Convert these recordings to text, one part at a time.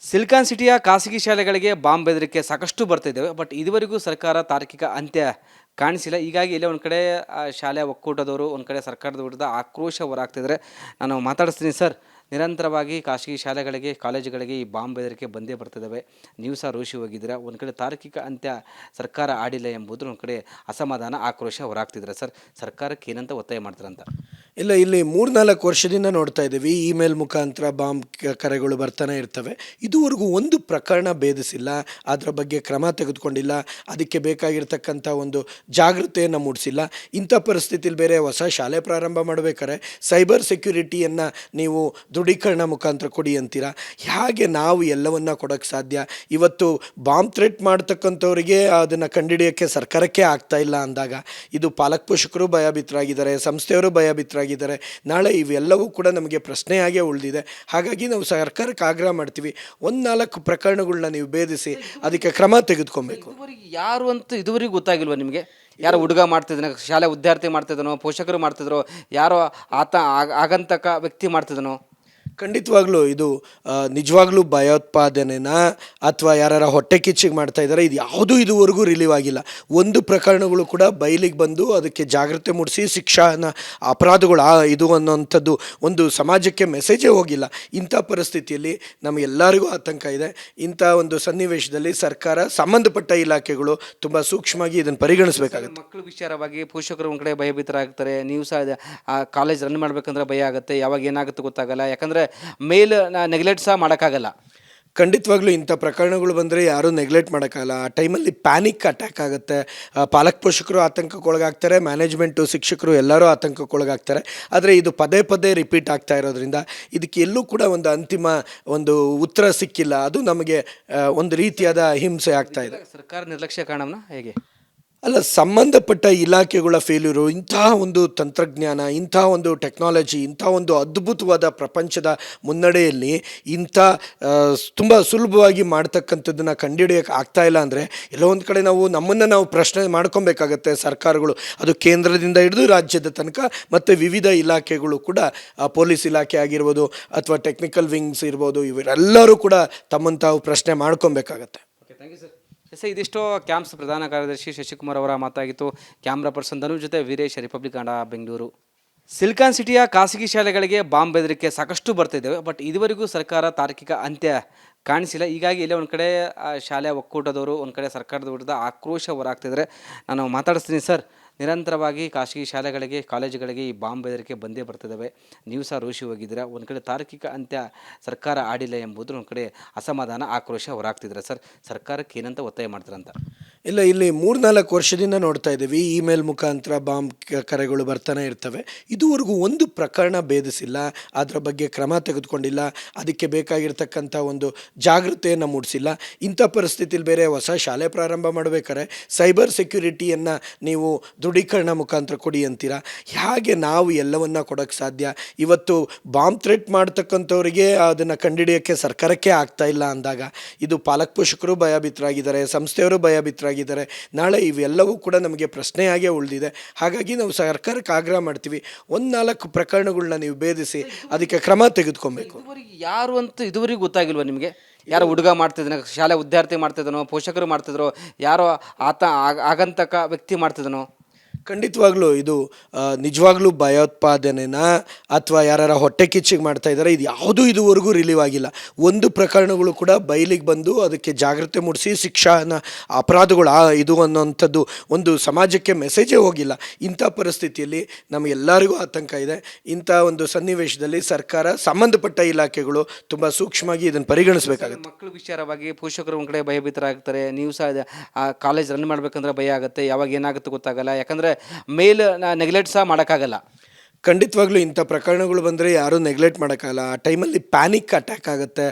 Silicon ಸಿಟಿಯ ಖಾಸಗಿ ಶಾಲೆಗಳಿಗೆ ಬಾಂಬ್ ಬೆದರಿಕೆ ಸಾಕಷ್ಟು ಬರ್ತಿದ್ದಾವೆ. ಬಟ್ ಇದುವರೆಗೂ ಸರ್ಕಾರ ತಾರ್ಕಿಕ ಅಂತ್ಯ ಕಾಣಿಸಿಲ್ಲ. ಹೀಗಾಗಿ ಇಲ್ಲೇ ಒಂದು ಕಡೆ ಶಾಲೆ ಒಕ್ಕೂಟದವರು ಒಂದು ಕಡೆ ಸರ್ಕಾರದ ವಿರುದ್ಧ ಆಕ್ರೋಶ ಹೊರಹಾಕ್ತಿದ್ದಾರೆ. ನಾನು ಮಾತಾಡಿಸ್ತೀನಿ ಸರ್. ನಿರಂತರವಾಗಿ ಖಾಸಗಿ ಶಾಲೆಗಳಿಗೆ ಕಾಲೇಜುಗಳಿಗೆ ಈ ಬಾಂಬ್ ಬೆದರಿಕೆ ಬಂದೇ ಬರ್ತಿದ್ದಾವೆ. ನೀವು ಸಹ ರೋಷಿ ಹೋಗಿದ್ದೀರಾ. ಒಂದು ಕಡೆ ತಾರ್ಕಿಕ ಅಂತ್ಯ ಸರ್ಕಾರ ಆಡಿಲ್ಲ ಎಂಬುದು ಒಂದು ಕಡೆ ಅಸಮಾಧಾನ ಆಕ್ರೋಶ ಹೊರಹಾಕ್ತಿದ್ದಾರೆ. ಸರ್, ಸರ್ಕಾರಕ್ಕೆ ಏನಂತ ಒತ್ತಾಯ ಮಾಡ್ತಾರಂತ? ಇಲ್ಲ, ಇಲ್ಲಿ 3-4 ವರ್ಷದಿಂದ ನೋಡ್ತಾ ಇದ್ದೀವಿ. ಇಮೇಲ್ ಮುಖಾಂತರ ಬಾಂಬ್ ಕರೆಗಳು ಬರ್ತಾನೆ ಇರ್ತವೆ. ಇದುವರೆಗೂ ಒಂದು ಪ್ರಕರಣ ಭೇದಿಸಿಲ್ಲ, ಅದರ ಬಗ್ಗೆ ಕ್ರಮ ತೆಗೆದುಕೊಂಡಿಲ್ಲ, ಅದಕ್ಕೆ ಬೇಕಾಗಿರ್ತಕ್ಕಂಥ ಒಂದು ಜಾಗೃತೆಯನ್ನು ಮೂಡಿಸಿಲ್ಲ. ಇಂಥ ಪರಿಸ್ಥಿತಿಯಲ್ಲಿ ಬೇರೆ ಹೊಸ ಶಾಲೆ ಪ್ರಾರಂಭ ಮಾಡಬೇಕಾದ್ರೆ ಸೈಬರ್ ಸೆಕ್ಯುರಿಟಿಯನ್ನು ನೀವು ದೃಢೀಕರಣ ಮುಖಾಂತರ ಕೊಡಿ ಅಂತೀರಾ. ಹಾಗೆ ನಾವು ಎಲ್ಲವನ್ನ ಕೊಡೋಕ್ಕೆ ಸಾಧ್ಯ? ಇವತ್ತು ಬಾಂಬ್ ಥ್ರೆಟ್ ಮಾಡ್ತಕ್ಕಂಥವ್ರಿಗೆ ಅದನ್ನು ಕಂಡುಹಿಡಿಯೋಕ್ಕೆ ಸರ್ಕಾರಕ್ಕೆ ಆಗ್ತಾ ಇಲ್ಲ ಅಂದಾಗ ಇದು ಪಾಲಕ ಪೋಷಕರು ಭಯಭೀತರಾಗಿದ್ದಾರೆ, ಸಂಸ್ಥೆಯವರು ಭಯಭೀತರಾಗಿದ್ದಾರೆ. ನಾಳೆ ಇವೆಲ್ಲವೂ ಕೂಡ ನಮಗೆ ಪ್ರಶ್ನೆಯಾಗೇ ಉಳಿದಿದೆ. ಹಾಗಾಗಿ ನಾವು ಸರ್ಕಾರಕ್ಕೆ ಆಗ್ರಹ ಮಾಡ್ತೀವಿ, 1-4 ಪ್ರಕರಣಗಳನ್ನ ನೀವು ಭೇದಿಸಿ ಅದಕ್ಕೆ ಕ್ರಮ ತೆಗೆದುಕೊಬೇಕು. ಯಾರು ಅಂತ ಇದುವರೆಗೂ ಗೊತ್ತಾಗಿಲ್ವ ನಿಮಗೆ? ಯಾರೋ ಹುಡುಗ ಮಾಡ್ತಿದ್ದಾನೆ, ಶಾಲೆ ವಿದ್ಯಾರ್ಥಿ ಮಾಡ್ತಿದ್ದಾನೋ, ಪೋಷಕರು ಮಾಡ್ತಿದ್ರು, ಯಾರೋ ಆಗಂತಕ ವ್ಯಕ್ತಿ ಮಾಡ್ತಿದ್ದಾನೋ? ಖಂಡಿತವಾಗ್ಲೂ ಇದು ನಿಜವಾಗ್ಲೂ ಭಯೋತ್ಪಾದನೆನ ಅಥವಾ ಯಾರ ಹೊಟ್ಟೆ ಕಿಚ್ಚಿಗೆ ಮಾಡ್ತಾ ಇದ್ದಾರೆ, ಇದು ಯಾವುದೂ ಇದುವರೆಗೂ ರಿಲೀವ್ ಆಗಿಲ್ಲ. ಒಂದು ಪ್ರಕರಣಗಳು ಕೂಡ ಬಯಲಿಗೆ ಬಂದು ಅದಕ್ಕೆ ಜಾಗೃತಿ ಮೂಡಿಸಿ ಶಿಕ್ಷಾನ ಅಪರಾಧಗಳು ಇದು ಅನ್ನೋಂಥದ್ದು ಒಂದು ಸಮಾಜಕ್ಕೆ ಮೆಸೇಜೇ ಹೋಗಿಲ್ಲ. ಇಂಥ ಪರಿಸ್ಥಿತಿಯಲ್ಲಿ ನಮಗೆಲ್ಲರಿಗೂ ಆತಂಕ ಇದೆ. ಇಂಥ ಒಂದು ಸನ್ನಿವೇಶದಲ್ಲಿ ಸರ್ಕಾರ, ಸಂಬಂಧಪಟ್ಟ ಇಲಾಖೆಗಳು ತುಂಬ ಸೂಕ್ಷ್ಮವಾಗಿ ಇದನ್ನು ಪರಿಗಣಿಸಬೇಕಾಗುತ್ತೆ. ಮಕ್ಕಳ ವಿಚಾರವಾಗಿ ಪೋಷಕರು ಒಂದು ಕಡೆ ಭಯಭೀತರಾಗ್ತಾರೆ. ನೀವು ಸಹ ಕಾಲೇಜ್ ರನ್ ಮಾಡ್ಬೇಕಂದ್ರೆ ಭಯ ಆಗುತ್ತೆ, ಯಾವಾಗ ಏನಾಗುತ್ತೆ ಗೊತ್ತಾಗಲ್ಲ. ಯಾಕಂದರೆ ಮೇಲ್ ನೆಗ್ಲೆಕ್ಟ್ ಸಹ ಮಾಡೋಕ್ಕಾಗಲ್ಲ. ಖಂಡಿತವಾಗ್ಲೂ ಇಂಥ ಪ್ರಕರಣಗಳು ಬಂದರೆ ಯಾರೂ ನೆಗ್ಲೆಕ್ಟ್ ಮಾಡೋಕ್ಕಾಗಲ್ಲ. ಆ ಟೈಮಲ್ಲಿ ಪ್ಯಾನಿಕ್ ಅಟ್ಯಾಕ್ ಆಗುತ್ತೆ. ಪಾಲಕ ಪೋಷಕರು ಆತಂಕಕ್ಕೊಳಗಾಗ್ತಾರೆ, ಮ್ಯಾನೇಜ್ಮೆಂಟು, ಶಿಕ್ಷಕರು ಎಲ್ಲರೂ ಆತಂಕಕ್ಕೊಳಗಾಗ್ತಾರೆ. ಆದರೆ ಇದು ಪದೇ ಪದೇ ರಿಪೀಟ್ ಆಗ್ತಾ ಇರೋದ್ರಿಂದ ಇದಕ್ಕೆ ಎಲ್ಲೂ ಕೂಡ ಒಂದು ಅಂತಿಮ ಒಂದು ಉತ್ತರ ಸಿಕ್ಕಿಲ್ಲ. ಅದು ನಮಗೆ ಒಂದು ರೀತಿಯಾದ ಹಿಂಸೆ ಆಗ್ತಾ ಇದೆ. ಸರ್ಕಾರ ನಿರ್ಲಕ್ಷ್ಯ ಕಾರಣನ ಹೇಗೆ? ಅಲ್ಲ, ಸಂಬಂಧಪಟ್ಟ ಇಲಾಖೆಗಳ ಫೇಲ್ಯೂರು, ಇಂತಹ ಒಂದು ತಂತ್ರಜ್ಞಾನ, ಇಂಥ ಒಂದು ಟೆಕ್ನಾಲಜಿ, ಇಂಥ ಒಂದು ಅದ್ಭುತವಾದ ಪ್ರಪಂಚದ ಮುನ್ನಡೆಯಲ್ಲಿ ಇಂಥ ತುಂಬ ಸುಲಭವಾಗಿ ಮಾಡ್ತಕ್ಕಂಥದ್ದನ್ನು ಕಂಡುಹಿಡಿಯೋಕೆ ಆಗ್ತಾ ಇಲ್ಲ ಅಂದರೆ ಎಲ್ಲೋ ಒಂದು ಕಡೆ ನಮ್ಮನ್ನು ಪ್ರಶ್ನೆ ಮಾಡ್ಕೊಬೇಕಾಗತ್ತೆ. ಸರ್ಕಾರಗಳು, ಅದು ಕೇಂದ್ರದಿಂದ ಹಿಡಿದು ರಾಜ್ಯದ ತನಕ, ಮತ್ತು ವಿವಿಧ ಇಲಾಖೆಗಳು ಕೂಡ, ಪೊಲೀಸ್ ಇಲಾಖೆ ಆಗಿರ್ಬೋದು ಅಥವಾ ಟೆಕ್ನಿಕಲ್ ವಿಂಗ್ಸ್ ಇರ್ಬೋದು, ಇವರೆಲ್ಲರೂ ಕೂಡ ತಮ್ಮನ್ನು ತಾವು ಪ್ರಶ್ನೆ ಮಾಡ್ಕೊಬೇಕಾಗತ್ತೆ. Thank you sir. ಇದಿಷ್ಟು ಕ್ಯಾಂಪ್ಸ್ ಪ್ರಧಾನ ಕಾರ್ಯದರ್ಶಿ ಶಶಿಕುಮಾರ್ ಅವರ ಮಾತಾಗಿತ್ತು. ಕ್ಯಾಮ್ರಾ ಪರ್ಸನ್ ಧನು ಜೊತೆ ವೀರೇಶ್, ರಿಪಬ್ಲಿಕ್ ಕನ್ನಡ, ಬೆಂಗಳೂರು. ಸಿಲಿಕಾನ್ ಸಿಟಿಯ ಖಾಸಗಿ ಶಾಲೆಗಳಿಗೆ ಬಾಂಬ್ ಬೆದರಿಕೆ ಸಾಕಷ್ಟು ಬರ್ತಿದ್ದಾವೆ. ಬಟ್ ಇದುವರೆಗೂ ಸರ್ಕಾರ ತಾರ್ಕಿಕ ಅಂತ್ಯ ಕಾಣಿಸಿಲ್ಲ. ಹೀಗಾಗಿ ಇಲ್ಲೇ ಒಂದು ಕಡೆ ಶಾಲೆ ಒಕ್ಕೂಟದವರು ಒಂದು ಕಡೆ ಸರ್ಕಾರದ ವಿರುದ್ಧ ಆಕ್ರೋಶ ಹೊರಹಾಕ್ತಿದ್ದಾರೆ. ನಾನು ಮಾತಾಡಿಸ್ತೀನಿ ಸರ್. ನಿರಂತರವಾಗಿ ಖಾಸಗಿ ಶಾಲೆಗಳಿಗೆ ಕಾಲೇಜುಗಳಿಗೆ ಈ ಬಾಂಬ್ ಬೆದರಿಕೆ ಬಂದೇ ಬರ್ತಿದ್ದಾವೆ. ನೀವು ಸಹ ರೋಷಿ ಹೋಗಿದ್ದೀರಾ. ಒಂದು ಕಡೆ ತಾರ್ಕಿಕ ಅಂತ್ಯ ಸರ್ಕಾರ ಆಡಿಲ್ಲ ಎಂಬುದು ಒಂದು ಕಡೆ ಅಸಮಾಧಾನ ಆಕ್ರೋಶ ಹೊರಹಾಕ್ತಿದ್ದಾರೆ. ಸರ್, ಸರ್ಕಾರಕ್ಕೆ ಏನಂತ ಒತ್ತಾಯ ಮಾಡ್ತಾರಂತ? ಇಲ್ಲ, ಇಲ್ಲಿ 3-4 ವರ್ಷದಿಂದ ನೋಡ್ತಾ ಇದ್ದೀವಿ. ಇಮೇಲ್ ಮುಖಾಂತರ ಬಾಂಬ್ ಕರೆಗಳು ಬರ್ತಾನೆ ಇರ್ತವೆ. ಇದುವರೆಗೂ ಒಂದು ಪ್ರಕರಣ ಭೇದಿಸಿಲ್ಲ, ಅದರ ಬಗ್ಗೆ ಕ್ರಮ ತೆಗೆದುಕೊಂಡಿಲ್ಲ, ಅದಕ್ಕೆ ಬೇಕಾಗಿರ್ತಕ್ಕಂಥ ಒಂದು ಜಾಗೃತೆಯನ್ನು ಮೂಡಿಸಿಲ್ಲ. ಇಂಥ ಪರಿಸ್ಥಿತಿಯಲ್ಲಿ ಬೇರೆ ಹೊಸ ಶಾಲೆ ಪ್ರಾರಂಭ ಮಾಡಬೇಕಾದ್ರೆ ಸೈಬರ್ ಸೆಕ್ಯುರಿಟಿಯನ್ನು ನೀವು ದೃಢೀಕರಣ ಮುಖಾಂತರ ಕೊಡಿ ಅಂತೀರಾ. ಹಾಗೆ ನಾವು ಎಲ್ಲವನ್ನ ಕೊಡೋಕ್ಕೆ ಸಾಧ್ಯ? ಇವತ್ತು ಬಾಂಬ್ ಥ್ರೆಟ್ ಮಾಡ್ತಕ್ಕಂಥವ್ರಿಗೆ ಅದನ್ನು ಕಂಡುಹಿಡಿಯೋಕ್ಕೆ ಸರ್ಕಾರಕ್ಕೆ ಆಗ್ತಾ ಇಲ್ಲ ಅಂದಾಗ ಇದು ಪಾಲಕ ಪೋಷಕರು ಭಯಭೀತರಾಗಿದ್ದಾರೆ, ಸಂಸ್ಥೆಯವರು ಭಯಭೀತರಾಗಿದ್ದಾರೆ. ನಾಳೆ ಇವೆಲ್ಲವೂ ಕೂಡ ನಮಗೆ ಪ್ರಶ್ನೆಯಾಗೇ ಉಳಿದಿದೆ. ಹಾಗಾಗಿ ನಾವು ಸರ್ಕಾರಕ್ಕೆ ಆಗ್ರಹ ಮಾಡ್ತೀವಿ, 1-4 ಪ್ರಕರಣಗಳನ್ನ ನೀವು ಭೇದಿಸಿ ಅದಕ್ಕೆ ಕ್ರಮ ತೆಗೆದುಕೊಬೇಕು. ಯಾರು ಅಂತ ಇದುವರೆಗೂ ಗೊತ್ತಾಗಿಲ್ವ ನಿಮಗೆ? ಯಾರೋ ಹುಡುಗ ಮಾಡ್ತಿದ್ದಾನೆ, ಶಾಲೆ ವಿದ್ಯಾರ್ಥಿ ಮಾಡ್ತಿದ್ದಾನೋ, ಪೋಷಕರು ಮಾಡ್ತಿದ್ರು, ಯಾರೋ ಆಗಂತಕ ವ್ಯಕ್ತಿ ಮಾಡ್ತಿದ್ದಾನೋ? ಖಂಡಿತವಾಗ್ಲೂ ಇದು ನಿಜವಾಗ್ಲೂ ಭಯೋತ್ಪಾದನೆನ ಅಥವಾ ಯಾರ ಹೊಟ್ಟೆ ಕಿಚ್ಚಿಗೆ ಮಾಡ್ತಾ ಇದ್ದಾರೆ, ಇದು ಯಾವುದೂ ಇದುವರೆಗೂ ರಿಲೀವ್ ಆಗಿಲ್ಲ. ಒಂದು ಪ್ರಕರಣಗಳು ಕೂಡ ಬಯಲಿಗೆ ಬಂದು ಅದಕ್ಕೆ ಜಾಗೃತಿ ಮೂಡಿಸಿ ಶಿಕ್ಷಾನ ಅಪರಾಧಗಳು ಇದು ಅನ್ನೋಂಥದ್ದು ಒಂದು ಸಮಾಜಕ್ಕೆ ಮೆಸೇಜೇ ಹೋಗಿಲ್ಲ. ಇಂಥ ಪರಿಸ್ಥಿತಿಯಲ್ಲಿ ನಮಗೆಲ್ಲರಿಗೂ ಆತಂಕ ಇದೆ. ಇಂಥ ಒಂದು ಸನ್ನಿವೇಶದಲ್ಲಿ ಸರ್ಕಾರ, ಸಂಬಂಧಪಟ್ಟ ಇಲಾಖೆಗಳು ತುಂಬ ಸೂಕ್ಷ್ಮವಾಗಿ ಇದನ್ನು ಪರಿಗಣಿಸಬೇಕಾಗುತ್ತೆ. ಮಕ್ಕಳ ವಿಚಾರವಾಗಿ ಪೋಷಕರು ಒಂದು ಕಡೆ ಭಯಭೀತರಾಗ್ತಾರೆ. ನೀವು ಸಹ ಕಾಲೇಜ್ ರನ್ ಮಾಡ್ಬೇಕಂದ್ರೆ ಭಯ ಆಗುತ್ತೆ, ಯಾವಾಗ ಏನಾಗುತ್ತೆ ಗೊತ್ತಾಗಲ್ಲ. ಯಾಕಂದರೆ ಮೇಲ್ ನೆಗ್ಲೆಕ್ಟ್ ಸಹ ಮಾಡೋಕ್ಕಾಗಲ್ಲ. ಖಂಡಿತವಾಗ್ಲೂ ಇಂಥ ಪ್ರಕರಣಗಳು ಬಂದರೆ ಯಾರೂ ನೆಗ್ಲೆಕ್ಟ್ ಮಾಡೋಕ್ಕಾಗಲ್ಲ. ಆ ಟೈಮಲ್ಲಿ ಪ್ಯಾನಿಕ್ ಅಟ್ಯಾಕ್ ಆಗುತ್ತೆ.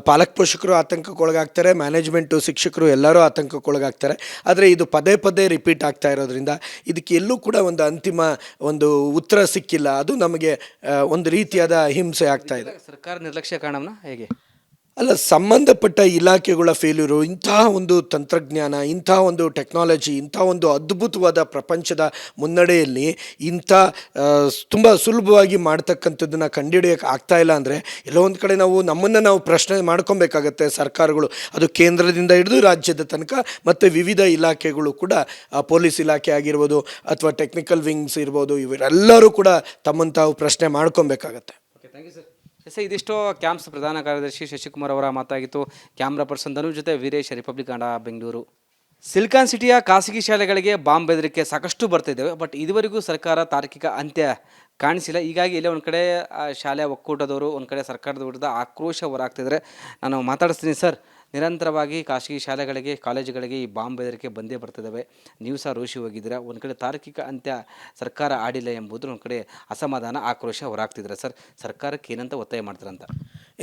ಪಾಲಕ ಪೋಷಕರು ಆತಂಕಕ್ಕೊಳಗಾಗ್ತಾರೆ, ಮ್ಯಾನೇಜ್ಮೆಂಟು, ಶಿಕ್ಷಕರು ಎಲ್ಲರೂ ಆತಂಕಕ್ಕೊಳಗಾಗ್ತಾರೆ. ಆದರೆ ಇದು ಪದೇ ಪದೇ ರಿಪೀಟ್ ಆಗ್ತಾ ಇರೋದ್ರಿಂದ ಇದಕ್ಕೆ ಎಲ್ಲೂ ಕೂಡ ಒಂದು ಅಂತಿಮ ಒಂದು ಉತ್ತರ ಸಿಕ್ಕಿಲ್ಲ. ಅದು ನಮಗೆ ಒಂದು ರೀತಿಯಾದ ಹಿಂಸೆ ಆಗ್ತಾ ಇದೆ. ಸರ್ಕಾರ ನಿರ್ಲಕ್ಷ್ಯ ಕಾರಣನ ಹೇಗೆ? ಅಲ್ಲ, ಸಂಬಂಧಪಟ್ಟ ಇಲಾಖೆಗಳ ಫೇಲ್ಯೂರು, ಇಂತಹ ಒಂದು ತಂತ್ರಜ್ಞಾನ, ಇಂತಹ ಒಂದು ಟೆಕ್ನಾಲಜಿ, ಇಂಥ ಒಂದು ಅದ್ಭುತವಾದ ಪ್ರಪಂಚದ ಮುನ್ನಡೆಯಲ್ಲಿ ಇಂಥ ತುಂಬ ಸುಲಭವಾಗಿ ಮಾಡ್ತಕ್ಕಂಥದ್ದನ್ನು ಕಂಡುಹಿಡಿಯೋಕೆ ಆಗ್ತಾ ಇಲ್ಲ ಅಂದರೆ ಎಲ್ಲೋ ಒಂದು ಕಡೆ ನಮ್ಮನ್ನು ನಾವು ಪ್ರಶ್ನೆ ಮಾಡ್ಕೊಬೇಕಾಗತ್ತೆ. ಸರ್ಕಾರಗಳು, ಅದು ಕೇಂದ್ರದಿಂದ ಹಿಡಿದು ರಾಜ್ಯದ ತನಕ, ಮತ್ತು ವಿವಿಧ ಇಲಾಖೆಗಳು ಕೂಡ, ಪೊಲೀಸ್ ಇಲಾಖೆ ಆಗಿರ್ಬೋದು ಅಥವಾ ಟೆಕ್ನಿಕಲ್ ವಿಂಗ್ಸ್ ಇರ್ಬೋದು, ಇವರೆಲ್ಲರೂ ಕೂಡ ತಮ್ಮನ್ನು ತಾವು ಪ್ರಶ್ನೆ ಮಾಡ್ಕೊಬೇಕಾಗತ್ತೆ. Okay, thank you sir. ಇದಿಷ್ಟು ಕ್ಯಾಂಪ್ಸ್ ಪ್ರಧಾನ ಕಾರ್ಯದರ್ಶಿ ಶಶಿಕುಮಾರ್ ಅವರ ಮಾತಾಗಿತ್ತು. ಕ್ಯಾಮ್ರಾ ಪರ್ಸನ್ ಧನುಷ್ ಜೊತೆ ವೀರೇಶ್, ರಿಪಬ್ಲಿಕ್ ಕನ್ನಡ, ಬೆಂಗಳೂರು. ಸಿಲಿಕಾನ್ ಸಿಟಿಯ ಖಾಸಗಿ ಶಾಲೆಗಳಿಗೆ ಬಾಂಬ್ ಬೆದರಿಕೆ ಸಾಕಷ್ಟು ಬರ್ತಿದ್ದೇವೆ, ಬಟ್ ಇದುವರೆಗೂ ಸರ್ಕಾರ ತಾರ್ಕಿಕ ಅಂತ್ಯ ಕಾಣಿಸಿಲ್ಲ. ಹೀಗಾಗಿ ಇಲ್ಲೇ ಒಂದು ಕಡೆ ಶಾಲೆ ಒಕ್ಕೂಟದವರು, ಒಂದು ಕಡೆ ಸರ್ಕಾರದ ವಿರುದ್ಧ ಆಕ್ರೋಶ ಹೊರಾಗ್ತಿದ್ದಾರೆ. ನಾನು ಮಾತಾಡಿಸ್ತೀನಿ ಸರ್. ನಿರಂತರವಾಗಿ ಖಾಸಗಿ ಶಾಲೆಗಳಿಗೆ, ಕಾಲೇಜುಗಳಿಗೆ ಈ ಬಾಂಬ್ ಬೆದರಿಕೆ ಬಂದೇ ಬರ್ತಿದ್ದಾವೆ. ನೀವು ಸಹ ರೋಷಿ ಹೋಗಿದ್ದೀರಾ. ಒಂದು ಕಡೆ ತಾರ್ಕಿಕ ಅಂತ್ಯ ಸರ್ಕಾರ ಆಡಿಲ್ಲ ಎಂಬುದು, ಒಂದು ಕಡೆ ಅಸಮಾಧಾನ, ಆಕ್ರೋಶ ಹೊರಾಗ್ತಿದ್ದಾರೆ ಸರ್. ಸರ್ಕಾರಕ್ಕೆ ಏನಂತ ಒತ್ತಾಯ ಮಾಡ್ತಾರಂತ?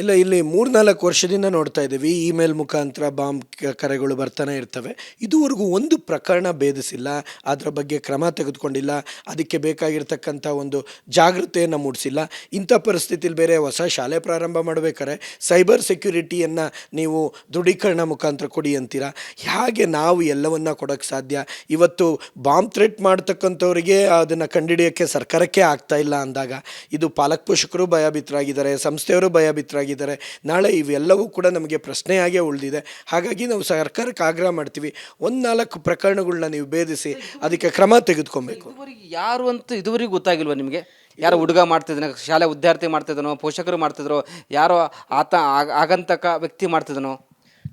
ಇಲ್ಲ, ಇಲ್ಲಿ 3-4 ವರ್ಷದಿಂದ ನೋಡ್ತಾ ಇದ್ದೀವಿ, ಇಮೇಲ್ ಮುಖಾಂತರ ಬಾಂಬ್ ಕರೆಗಳು ಬರ್ತಾನೆ ಇರ್ತವೆ. ಇದುವರೆಗೂ ಒಂದು ಪ್ರಕರಣ ಭೇದಿಸಿಲ್ಲ, ಅದರ ಬಗ್ಗೆ ಕ್ರಮ ತೆಗೆದುಕೊಂಡಿಲ್ಲ, ಅದಕ್ಕೆ ಬೇಕಾಗಿರ್ತಕ್ಕಂಥ ಒಂದು ಜಾಗೃತೆಯನ್ನು ಮೂಡಿಸಿಲ್ಲ. ಇಂಥ ಪರಿಸ್ಥಿತಿಲಿ ಬೇರೆ ಹೊಸ ಶಾಲೆ ಪ್ರಾರಂಭ ಮಾಡಬೇಕಾದ್ರೆ ಸೈಬರ್ ಸೆಕ್ಯುರಿಟಿಯನ್ನು ನೀವು ದೃಢೀಕರಣ ಮುಖಾಂತರ ಕೊಡಿ ಅಂತೀರಾ. ಹೇಗೆ ನಾವು ಎಲ್ಲವನ್ನ ಕೊಡೋಕ್ಕೆ ಸಾಧ್ಯ? ಇವತ್ತು ಬಾಂಬ್ ಥ್ರೆಟ್ ಮಾಡ್ತಕ್ಕಂಥವ್ರಿಗೆ ಅದನ್ನು ಕಂಡುಹಿಡಿಯೋಕ್ಕೆ ಸರ್ಕಾರಕ್ಕೆ ಆಗ್ತಾ ಇಲ್ಲ ಅಂದಾಗ, ಇದು ಪಾಲಕ ಪೋಷಕರು ಭಯಭೀತರಾಗಿದ್ದಾರೆ, ಸಂಸ್ಥೆಯವರು ಭಯಭೀತರಾಗಿದ್ದಾರೆ. ನಾಳೆ ಇವೆಲ್ಲವೂ ಕೂಡ ನಮಗೆ ಪ್ರಶ್ನೆಯಾಗೇ ಉಳಿದಿದೆ. ಹಾಗಾಗಿ ನಾವು ಸರ್ಕಾರಕ್ಕೆ ಆಗ್ರಹ ಮಾಡ್ತೀವಿ, 1-4 ಪ್ರಕರಣಗಳನ್ನ ನೀವು ಭೇದಿಸಿ ಅದಕ್ಕೆ ಕ್ರಮ ತೆಗೆದುಕೊಬೇಕು. ಯಾರು ಅಂತ ಇದುವರೆಗೂ ಗೊತ್ತಾಗಿಲ್ವ ನಿಮಗೆ? ಯಾರೋ ಹುಡುಗ ಮಾಡ್ತಿದ್ದಾನೆ, ಶಾಲೆ ವಿದ್ಯಾರ್ಥಿ ಮಾಡ್ತಿದ್ದಾನೋ, ಪೋಷಕರು ಮಾಡ್ತಿದ್ರು, ಯಾರೋ ಆಗಂತಕ ವ್ಯಕ್ತಿ ಮಾಡ್ತಿದ್ದಾನೋ?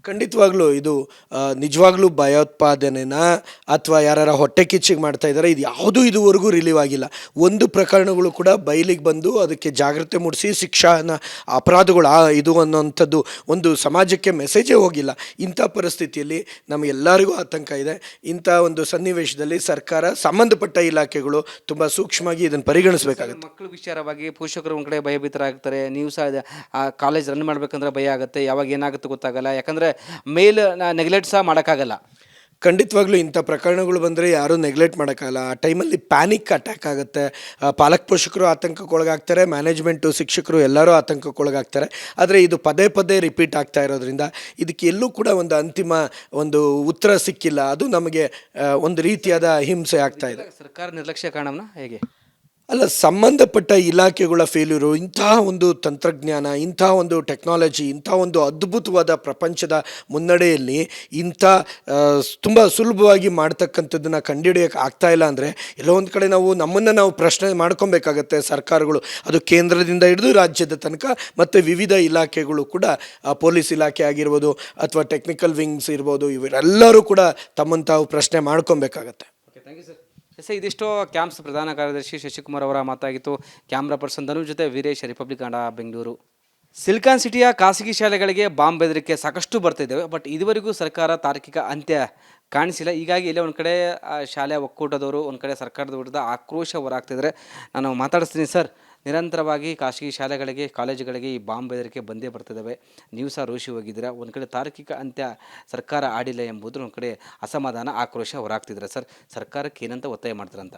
ಖಂಡಿತವಾಗ್ಲೂ ಇದು ನಿಜವಾಗ್ಲೂ ಭಯೋತ್ಪಾದನೆನ ಅಥವಾ ಯಾರ ಹೊಟ್ಟೆ ಕಿಚ್ಚಿಗೆ ಮಾಡ್ತಾ ಇದ್ದಾರೆ, ಇದು ಯಾವುದೂ ಇದುವರೆಗೂ ರಿಲೀವ್ ಆಗಿಲ್ಲ. ಒಂದು ಪ್ರಕರಣಗಳು ಕೂಡ ಬಯಲಿಗೆ ಬಂದು ಅದಕ್ಕೆ ಜಾಗ್ರತೆ ಮೂಡಿಸಿ ಶಿಕ್ಷಾನ ಅಪರಾಧಗಳು ಇದು ಅನ್ನೋಂಥದ್ದು ಒಂದು ಸಮಾಜಕ್ಕೆ ಮೆಸೇಜೇ ಹೋಗಿಲ್ಲ. ಇಂಥ ಪರಿಸ್ಥಿತಿಯಲ್ಲಿ ನಮಗೆಲ್ಲರಿಗೂ ಆತಂಕ ಇದೆ. ಇಂಥ ಒಂದು ಸನ್ನಿವೇಶದಲ್ಲಿ ಸರ್ಕಾರ, ಸಂಬಂಧಪಟ್ಟ ಇಲಾಖೆಗಳು ತುಂಬ ಸೂಕ್ಷ್ಮವಾಗಿ ಇದನ್ನು ಪರಿಗಣಿಸಬೇಕಾಗುತ್ತೆ. ಮಕ್ಕಳ ವಿಚಾರವಾಗಿ ಪೋಷಕರು ಒಂದು ಕಡೆ ಭಯಭೀತರಾಗ್ತಾರೆ. ನೀವು ಸಹ ಕಾಲೇಜ್ ರನ್ ಮಾಡಬೇಕಂದ್ರೆ ಭಯ ಆಗುತ್ತೆ, ಯಾವಾಗ ಏನಾಗುತ್ತೆ ಗೊತ್ತಾಗಲ್ಲ. ಯಾಕಂದರೆ ಮೇಲ್ ನೆಗ್ಲೆಕ್ಟ್ ಸಹ ಮಾಡೋಕ್ಕಾಗಲ್ಲ. ಖಂಡಿತವಾಗ್ಲೂ ಇಂಥ ಪ್ರಕರಣಗಳು ಬಂದರೆ ಯಾರೂ ನೆಗ್ಲೆಕ್ಟ್ ಮಾಡೋಕ್ಕಾಗಲ್ಲ. ಆ ಟೈಮಲ್ಲಿ ಪ್ಯಾನಿಕ್ ಅಟ್ಯಾಕ್ ಆಗುತ್ತೆ. ಪಾಲಕ ಪೋಷಕರು ಆತಂಕಕ್ಕೊಳಗಾಗ್ತಾರೆ, ಮ್ಯಾನೇಜ್ಮೆಂಟು, ಶಿಕ್ಷಕರು ಎಲ್ಲರೂ ಆತಂಕಕ್ಕೊಳಗಾಗ್ತಾರೆ. ಆದರೆ ಇದು ಪದೇ ಪದೇ ರಿಪೀಟ್ ಆಗ್ತಾ ಇರೋದ್ರಿಂದ ಇದಕ್ಕೆ ಎಲ್ಲೂ ಕೂಡ ಒಂದು ಅಂತಿಮ ಒಂದು ಉತ್ತರ ಸಿಕ್ಕಿಲ್ಲ. ಅದು ನಮಗೆ ಒಂದು ರೀತಿಯಾದ ಹಿಂಸೆ ಆಗ್ತಾ ಇದೆ. ಸರ್ಕಾರ ನಿರ್ಲಕ್ಷ್ಯ ಕಾರಣವನ್ನ ಹೇಗೆ? ಅಲ್ಲ, ಸಂಬಂಧಪಟ್ಟ ಇಲಾಖೆಗಳ ಫೇಲ್ಯೂರು, ಇಂತಹ ಒಂದು ತಂತ್ರಜ್ಞಾನ, ಇಂತಹ ಒಂದು ಟೆಕ್ನಾಲಜಿ, ಇಂಥ ಒಂದು ಅದ್ಭುತವಾದ ಪ್ರಪಂಚದ ಮುನ್ನಡೆಯಲ್ಲಿ ಇಂಥ ತುಂಬ ಸುಲಭವಾಗಿ ಮಾಡ್ತಕ್ಕಂಥದ್ದನ್ನು ಕಂಡುಹಿಡಿಯೋಕೆ ಆಗ್ತಾ ಇಲ್ಲ ಅಂದರೆ ಎಲ್ಲೋ ಒಂದು ಕಡೆ ನಮ್ಮನ್ನು ನಾವು ಪ್ರಶ್ನೆ ಮಾಡ್ಕೊಬೇಕಾಗತ್ತೆ. ಸರ್ಕಾರಗಳು, ಅದು ಕೇಂದ್ರದಿಂದ ಹಿಡಿದು ರಾಜ್ಯದ ತನಕ, ಮತ್ತು ವಿವಿಧ ಇಲಾಖೆಗಳು ಕೂಡ, ಪೊಲೀಸ್ ಇಲಾಖೆ ಆಗಿರ್ಬೋದು ಅಥವಾ ಟೆಕ್ನಿಕಲ್ ವಿಂಗ್ಸ್ ಇರ್ಬೋದು, ಇವರೆಲ್ಲರೂ ಕೂಡ ತಮ್ಮನ್ನು ತಾವು ಪ್ರಶ್ನೆ ಮಾಡ್ಕೊಬೇಕಾಗತ್ತೆ. Okay, thank you sir. ಇದಿಷ್ಟು ಕ್ಯಾಂಪ್ಸ್ ಪ್ರಧಾನ ಕಾರ್ಯದರ್ಶಿ ಶಶಿಕುಮಾರ್ ಅವರ ಮಾತಾಗಿತ್ತು. ಕ್ಯಾಮ್ರಾ ಪರ್ಸನ್ ಧನುಷ್ ಜೊತೆ ವೀರೇಶ್, ರಿಪಬ್ಲಿಕ್ ಕನ್ನಡ, ಬೆಂಗಳೂರು. ಸಿಲಿಕಾನ್ ಸಿಟಿಯ ಖಾಸಗಿ ಶಾಲೆಗಳಿಗೆ ಬಾಂಬ್ ಬೆದರಿಕೆ ಸಾಕಷ್ಟು ಬರ್ತಿದ್ದೇವೆ, ಬಟ್ ಇದುವರೆಗೂ ಸರ್ಕಾರ ತಾರ್ಕಿಕ ಅಂತ್ಯ ಕಾಣಿಸಿಲ್ಲ. ಹೀಗಾಗಿ ಇಲ್ಲೇ ಒಂದು ಕಡೆ ಶಾಲೆ ಒಕ್ಕೂಟದವರು, ಒಂದು ಕಡೆ ಸರ್ಕಾರದ ವಿರುದ್ಧ ಆಕ್ರೋಶ ಹೊರಾಗ್ತಿದ್ದಾರೆ. ನಾನು ಮಾತಾಡಿಸ್ತೀನಿ ಸರ್. ನಿರಂತರವಾಗಿ ಖಾಸಗಿ ಶಾಲೆಗಳಿಗೆ, ಕಾಲೇಜುಗಳಿಗೆ ಈ ಬಾಂಬ್ ಬೆದರಿಕೆ ಬಂದೇ ಬರ್ತಿದ್ದಾವೆ. ನೀವು ಸಹ ರೋಷಿ ಹೋಗಿದ್ದೀರಾ. ಒಂದು ಕಡೆ ತಾರ್ಕಿಕ ಅಂತ್ಯ ಸರ್ಕಾರ ಆಡಿಲ್ಲ ಎಂಬುದು, ಒಂದು ಕಡೆ ಅಸಮಾಧಾನ, ಆಕ್ರೋಶ ಹೊರಾಗ್ತಿದ್ದಾರೆ ಸರ್. ಸರ್ಕಾರಕ್ಕೆ ಏನಂತ ಒತ್ತಾಯ ಮಾಡ್ತಾರಂತ?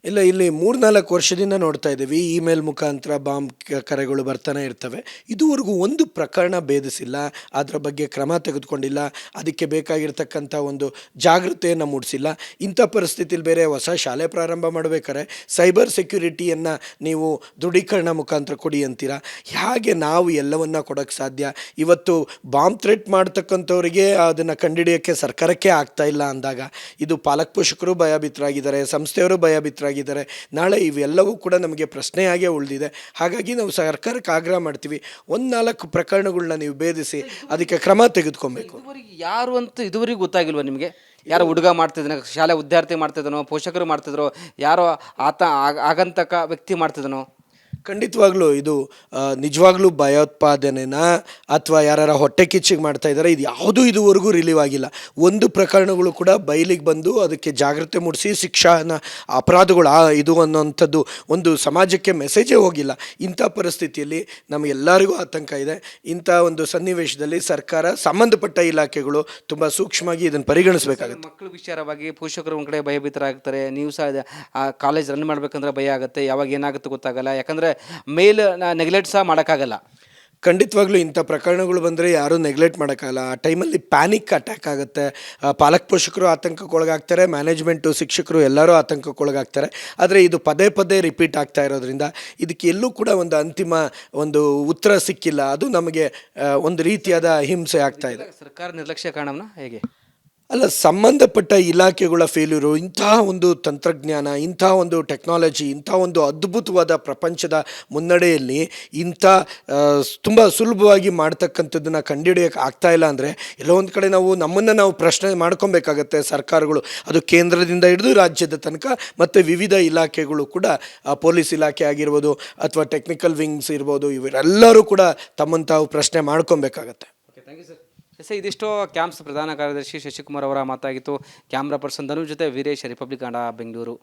ಇಲ್ಲ, ಇಲ್ಲಿ 3-4 ವರ್ಷದಿಂದ ನೋಡ್ತಾ ಇದ್ದೀವಿ, ಇಮೇಲ್ ಮುಖಾಂತರ ಬಾಂಬ್ ಕರೆಗಳು ಬರ್ತಾನೆ ಇರ್ತವೆ. ಇದುವರೆಗೂ ಒಂದು ಪ್ರಕರಣ ಭೇದಿಸಿಲ್ಲ, ಅದರ ಬಗ್ಗೆ ಕ್ರಮ ತೆಗೆದುಕೊಂಡಿಲ್ಲ, ಅದಕ್ಕೆ ಬೇಕಾಗಿರ್ತಕ್ಕಂಥ ಒಂದು ಜಾಗೃತೆಯನ್ನು ಮೂಡಿಸಿಲ್ಲ. ಇಂಥ ಪರಿಸ್ಥಿತಿಲಿ ಬೇರೆ ಹೊಸ ಶಾಲೆ ಪ್ರಾರಂಭ ಮಾಡಬೇಕಾದ್ರೆ ಸೈಬರ್ ಸೆಕ್ಯುರಿಟಿಯನ್ನು ನೀವು ದೃಢೀಕರಣ ಮುಖಾಂತರ ಕೊಡಿ ಅಂತೀರಾ. ಹೇಗೆ ನಾವು ಎಲ್ಲವನ್ನ ಕೊಡೋಕ್ಕೆ ಸಾಧ್ಯ? ಇವತ್ತು ಬಾಂಬ್ ಥ್ರೆಟ್ ಮಾಡ್ತಕ್ಕಂಥವ್ರಿಗೆ ಅದನ್ನು ಕಂಡುಹಿಡಿಯೋಕ್ಕೆ ಸರ್ಕಾರಕ್ಕೆ ಆಗ್ತಾ ಇಲ್ಲ ಅಂದಾಗ, ಇದು ಪಾಲಕ ಪೋಷಕರು ಭಯಭೀತರಾಗಿದ್ದಾರೆ, ಸಂಸ್ಥೆಯವರು ಭಯಭೀತರಾಗಿದ್ದಾರೆ. ನಾಳೆ ಇವೆಲ್ಲವೂ ಕೂಡ ನಮಗೆ ಪ್ರಶ್ನೆಯಾಗೇ ಉಳಿದಿದೆ. ಹಾಗಾಗಿ ನಾವು ಸರ್ಕಾರಕ್ಕೆ ಆಗ್ರಹ ಮಾಡ್ತೀವಿ, 1-4 ಪ್ರಕರಣಗಳನ್ನ ನೀವು ಭೇದಿಸಿ ಅದಕ್ಕೆ ಕ್ರಮ ತೆಗೆದುಕೊಬೇಕು. ಯಾರು ಅಂತ ಇದುವರೆಗೂ ಗೊತ್ತಾಗಿಲ್ವ ನಿಮಗೆ? ಯಾರೋ ಹುಡುಗ ಮಾಡ್ತಿದ್ದಾನೆ, ಶಾಲೆ ವಿದ್ಯಾರ್ಥಿ ಮಾಡ್ತಿದ್ದಾನೋ, ಪೋಷಕರು ಮಾಡ್ತಿದ್ರು, ಯಾರೋ ಆಗಂತಕ ವ್ಯಕ್ತಿ ಮಾಡ್ತಿದ್ದಾನೋ? ಖಂಡಿತವಾಗ್ಲೂ ಇದು ನಿಜವಾಗ್ಲೂ ಭಯೋತ್ಪಾದನೆನ ಅಥವಾ ಯಾರ ಹೊಟ್ಟೆ ಕಿಚ್ಚಿಗೆ ಮಾಡ್ತಾ ಇದ್ದಾರೆ, ಇದು ಯಾವುದೂ ಇದುವರೆಗೂ ರಿಲೀವ್ ಆಗಿಲ್ಲ. ಒಂದು ಪ್ರಕರಣಗಳು ಕೂಡ ಬಯಲಿಗೆ ಬಂದು ಅದಕ್ಕೆ ಜಾಗ್ರತೆ ಮೂಡಿಸಿ ಶಿಕ್ಷಾನ ಅಪರಾಧಗಳು ಇದು ಅನ್ನೋಂಥದ್ದು ಒಂದು ಸಮಾಜಕ್ಕೆ ಮೆಸೇಜೇ ಹೋಗಿಲ್ಲ. ಇಂಥ ಪರಿಸ್ಥಿತಿಯಲ್ಲಿ ನಮಗೆಲ್ಲರಿಗೂ ಆತಂಕ ಇದೆ. ಇಂಥ ಒಂದು ಸನ್ನಿವೇಶದಲ್ಲಿ ಸರ್ಕಾರ, ಸಂಬಂಧಪಟ್ಟ ಇಲಾಖೆಗಳು ತುಂಬ ಸೂಕ್ಷ್ಮವಾಗಿ ಇದನ್ನು ಪರಿಗಣಿಸಬೇಕಾಗುತ್ತೆ. ಮಕ್ಕಳ ವಿಚಾರವಾಗಿ ಪೋಷಕರು ಒಂದು ಕಡೆ ಭಯಭೀತರಾಗ್ತಾರೆ. ನೀವು ಸಹ ಕಾಲೇಜ್ ರನ್ ಮಾಡಬೇಕಂದ್ರೆ ಭಯ ಆಗುತ್ತೆ, ಯಾವಾಗ ಏನಾಗುತ್ತೆ ಗೊತ್ತಾಗಲ್ಲ. ಯಾಕಂದರೆ ಮೇಲ್ ನೆಗ್ಲೆಕ್ಟ್ ಸಹ ಮಾಡೋಕ್ಕಾಗಲ್ಲ. ಖಂಡಿತವಾಗ್ಲೂ ಇಂಥ ಪ್ರಕರಣಗಳು ಬಂದರೆ ಯಾರೂ ನೆಗ್ಲೆಕ್ಟ್ ಮಾಡೋಕ್ಕಾಗಲ್ಲ. ಆ ಟೈಮಲ್ಲಿ ಪ್ಯಾನಿಕ್ ಅಟ್ಯಾಕ್ ಆಗುತ್ತೆ. ಪಾಲಕ ಪೋಷಕರು ಆತಂಕಕ್ಕೊಳಗಾಗ್ತಾರೆ, ಮ್ಯಾನೇಜ್ಮೆಂಟು, ಶಿಕ್ಷಕರು ಎಲ್ಲರೂ ಆತಂಕಕ್ಕೊಳಗಾಗ್ತಾರೆ. ಆದರೆ ಇದು ಪದೇ ಪದೇ ರಿಪೀಟ್ ಆಗ್ತಾ ಇರೋದ್ರಿಂದ ಇದಕ್ಕೆ ಎಲ್ಲೂ ಕೂಡ ಒಂದು ಅಂತಿಮ ಒಂದು ಉತ್ತರ ಸಿಕ್ಕಿಲ್ಲ. ಅದು ನಮಗೆ ಒಂದು ರೀತಿಯಾದ ಹಿಂಸೆ ಆಗ್ತಾ ಇದೆ. ಸರ್ಕಾರ ನಿರ್ಲಕ್ಷ್ಯ ಕಾರಣವನ್ನ ಹೇಗೆ? ಅಲ್ಲ, ಸಂಬಂಧಪಟ್ಟ ಇಲಾಖೆಗಳ ಫೇಲ್ಯೂರು, ಇಂತಹ ಒಂದು ತಂತ್ರಜ್ಞಾನ, ಇಂಥ ಒಂದು ಟೆಕ್ನಾಲಜಿ, ಇಂಥ ಒಂದು ಅದ್ಭುತವಾದ ಪ್ರಪಂಚದ ಮುನ್ನಡೆಯಲ್ಲಿ ಇಂಥ ತುಂಬ ಸುಲಭವಾಗಿ ಮಾಡ್ತಕ್ಕಂಥದ್ದನ್ನು ಕಂಡುಹಿಡಿಯೋಕೆ ಆಗ್ತಾ ಇಲ್ಲ ಅಂದರೆ ಎಲ್ಲೋ ಒಂದು ಕಡೆ ನಮ್ಮನ್ನು ನಾವು ಪ್ರಶ್ನೆ ಮಾಡ್ಕೊಬೇಕಾಗತ್ತೆ. ಸರ್ಕಾರಗಳು, ಅದು ಕೇಂದ್ರದಿಂದ ಹಿಡಿದು ರಾಜ್ಯದ ತನಕ, ಮತ್ತು ವಿವಿಧ ಇಲಾಖೆಗಳು ಕೂಡ, ಪೊಲೀಸ್ ಇಲಾಖೆ ಆಗಿರ್ಬೋದು ಅಥವಾ ಟೆಕ್ನಿಕಲ್ ವಿಂಗ್ಸ್ ಇರ್ಬೋದು, ಇವರೆಲ್ಲರೂ ಕೂಡ ತಮ್ಮನ್ನು ತಾವು ಪ್ರಶ್ನೆ ಮಾಡ್ಕೊಬೇಕಾಗತ್ತೆ. Okay, thank you sir. Yes, ಇದಿಷ್ಟು ಕ್ಯಾಂಪ್ಸ್ ಪ್ರಧಾನ ಕಾರ್ಯದರ್ಶಿ ಶಶಿಕುಮಾರ್ ಅವರ ಮಾತಾಗಿತ್ತು. ಕ್ಯಾಮ್ರಾ ಪರ್ಸನ್ ಧನು ಜೊತೆ ವೀರೇಶ್, ರಿಪಬ್ಲಿಕ್ ಕನ್ನಡ, ಬೆಂಗಳೂರು.